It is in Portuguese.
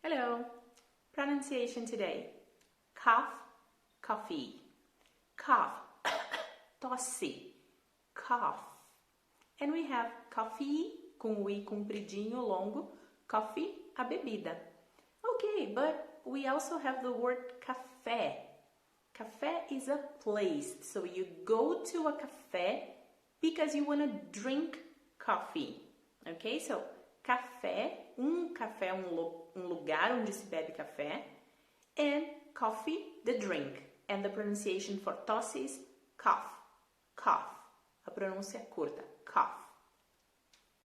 Hello. Pronunciation today. Cough, coffee. Cough, tosse. Cough. And we have coffee, com o i compridinho, longo. Coffee, a bebida. Okay, but we also have the word café. Café is a place. So you go to a café because you want to drink coffee. Okay, so café, café, lugar onde se bebe café. And coffee, the drink. And the pronunciation for tosse is cough, cough. A pronúncia curta, cough.